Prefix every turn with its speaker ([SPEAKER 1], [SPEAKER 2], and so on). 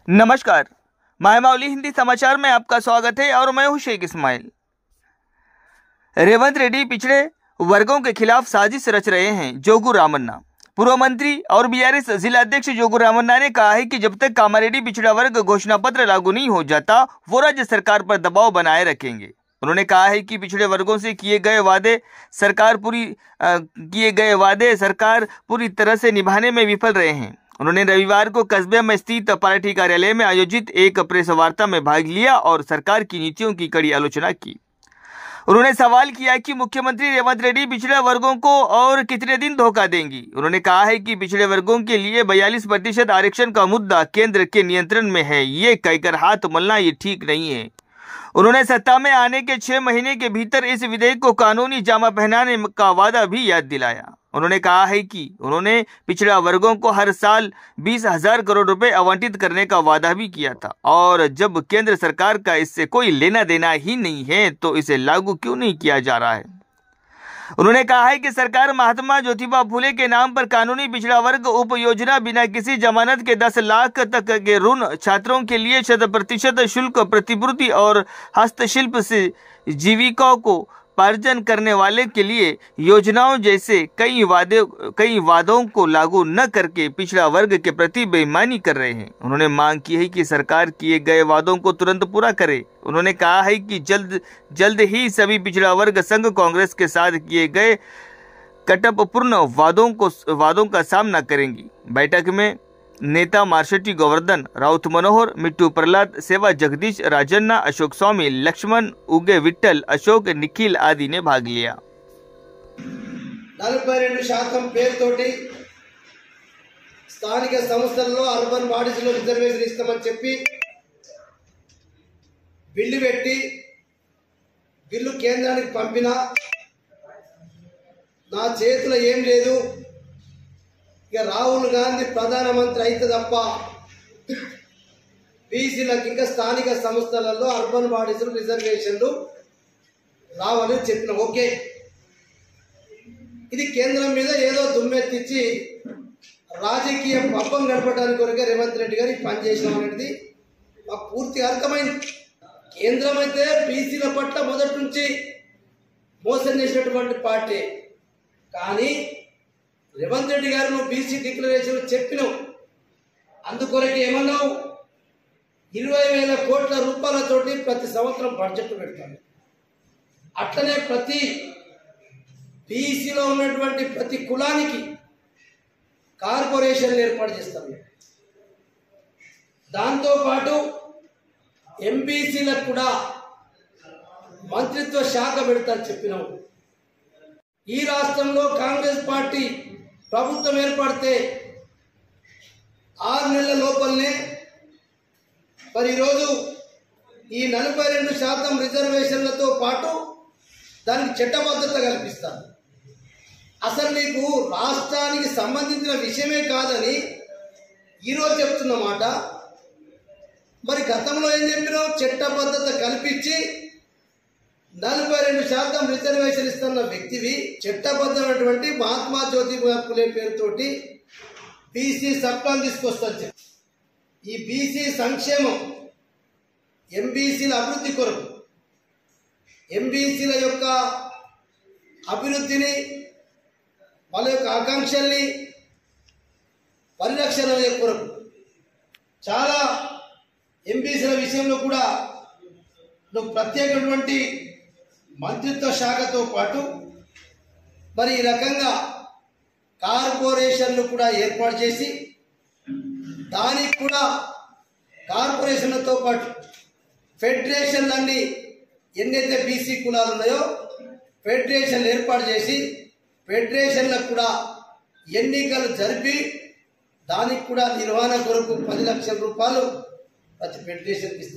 [SPEAKER 1] नमस्कार, मायमावली हिंदी समाचार में आपका स्वागत है और मैं हूं शेख इस्माइल। रेवंत रेड्डी पिछड़े वर्गों के खिलाफ साजिश रच रहे हैं। जोगू रामन्ना। पूर्व मंत्री और बीआरएस जिला अध्यक्ष जोगू रामन्ना ने कहा है कि जब तक कामारेड्डी पिछड़ा वर्ग घोषणा पत्र लागू नहीं हो जाता वो राज्य सरकार पर दबाव बनाए रखेंगे। उन्होंने कहा है कि पिछड़े वर्गों से किए गए वादे सरकार पूरी तरह से निभाने में विफल रहे हैं। उन्होंने रविवार को कस्बे में स्थित पार्टी कार्यालय में आयोजित एक प्रेस वार्ता में भाग लिया और सरकार की नीतियों की कड़ी आलोचना की। उन्होंने सवाल किया कि मुख्यमंत्री रेवंत रेड्डी पिछड़े वर्गों को और कितने दिन धोखा देंगी। उन्होंने कहा है कि पिछड़े वर्गों के लिए 42% आरक्षण का मुद्दा केंद्र के नियंत्रण में है, ये कहकर हाथ मलना ये ठीक नहीं है। उन्होंने सत्ता में आने के 6 महीने के भीतर इस विधेयक को कानूनी जामा पहनाने का वादा भी याद दिलाया। उन्होंने कहा है कि उन्होंने पिछड़ा वर्गों को हर साल 20,000 करोड़ रुपए आवंटित करने का वादा भी किया था और जब केंद्र सरकार का इससे कोई लेना देना ही नहीं है तो इसे लागू क्यों नहीं किया जा रहा है। उन्होंने कहा है कि सरकार महात्मा ज्योतिबा फुले के नाम पर कानूनी पिछड़ा वर्ग उप योजना बिना किसी जमानत के 10 लाख तक के ऋण, छात्रों के लिए 100% शुल्क प्रतिपूर्ति और हस्तशिल्प से जीविका को पार्जन करने वाले के लिए योजनाओं जैसे कई वादों को लागू न करके पिछड़ा वर्ग के प्रति बेईमानी कर रहे हैं। उन्होंने मांग की है कि सरकार किए गए वादों को तुरंत पूरा करे। उन्होंने कहा है कि जल्द ही सभी पिछड़ा वर्ग संघ कांग्रेस के साथ किए गए कटपपूर्ण वादों का सामना करेंगी। बैठक में नेता मार्शेट्टी गोवर्धन, राउत मनोहर, मिट्टू प्रहलाद, सेवा जगदीश, राजन्ना, अशोक स्वामी, लक्ष्मण, उगे विट्ठल, अशोक, निखिल आदि ने भाग लिया।
[SPEAKER 2] 42% పేరుతోటి స్థానిక సంస్థల్లో అర్బన్ బాడీస్ లో రిజర్వేషన్ ఇస్తామని చెప్పి బిల్లు పెట్టి బిల్లు కేంద్రానికి పంపినా నా చేతిలో ఏం లేదు, ఇక రాహుల్ గాంధీ ప్రధానమంత్రి అయితే తప్ప బీసీలకు ఇంకా స్థానిక సంస్థలలో అర్బన్ బాడీస్ రిజర్వేషన్లు రావని చెప్పిన ఓకే, ఇది కేంద్రం మీద ఏదో దుమ్మెత్తిచ్చి రాజకీయ పబ్బం గడపడానికి కొరకే రేవంత్ రెడ్డి గారు పనిచేయడం అనేది మాకు పూర్తిగా అర్థమైంది. కేంద్రం అయితే బీసీల పట్ల మొదటి నుంచి మోసం చేసినటువంటి పార్టీ, కానీ రేవంత్ రెడ్డి గారు నువ్వు బీసీ డిక్లరేషన్ చెప్పినావు, అందుకొరకే ఏమన్నావు 20,000 కోట్ల రూపాయలతోటి ప్రతి సంవత్సరం బడ్జెట్ పెడతాను, అట్లనే ప్రతి బీసీలో ఉన్నటువంటి ప్రతి కులానికి కార్పొరేషన్లు ఏర్పాటు చేస్తాను, దాంతోపాటు ఎంబీసీలకు కూడా మంత్రిత్వ శాఖ పెడతాను చెప్పినావు. ఈ రాష్ట్రంలో కాంగ్రెస్ పార్టీ ప్రభుత్వం ఏర్పడితే 6 నెలల లోపలనే మరి ఈరోజు ఈ 42% రిజర్వేషన్లతో పాటు దానికి చట్టబద్ధత కల్పిస్తారు. అసలు నీకు రాష్ట్రానికి సంబంధించిన విషయమే కాదని ఈరోజు చెప్తున్నమాట. మరి గతంలో ఏం చెప్పినావు? చట్టబద్ధత కల్పించి 42% రిజర్వేషన్ ఇస్తున్న వ్యక్తివి చట్టబద్ధమైనటువంటి మహాత్మా జ్యోతిబా ఫులే పేరుతోటి బీసీ చట్టాలు తీసుకొస్తారు. ఈ బీసీ సంక్షేమం ఎంబీసీల అభివృద్ధి కొరకు, ఎంబీసీల యొక్క అభివృద్ధిని, వాళ్ళ యొక్క ఆకాంక్షల్ని పరిరక్షణ కొరకు చాలా ఎంబీసీల విషయంలో కూడా నువ్వు ప్రత్యేకమైనటువంటి మంత్రిత్వ శాఖతో పాటు మరి ఈ రకంగా కార్పొరేషన్లు కూడా ఏర్పాటు చేసి దానికి కూడా కార్పొరేషన్లతో పాటు ఫెడరేషన్లన్నీ ఎన్నైతే బీసీ కులాలు ఉన్నాయో ఫెడరేషన్లు ఏర్పాటు చేసి ఫెడరేషన్లకు కూడా ఎన్నికలు జరిపి దానికి కూడా నిర్వహణ కొరకు 10 లక్షల రూపాయలు ప్రతి ఫెడరేషన్కి ఇస్తారు.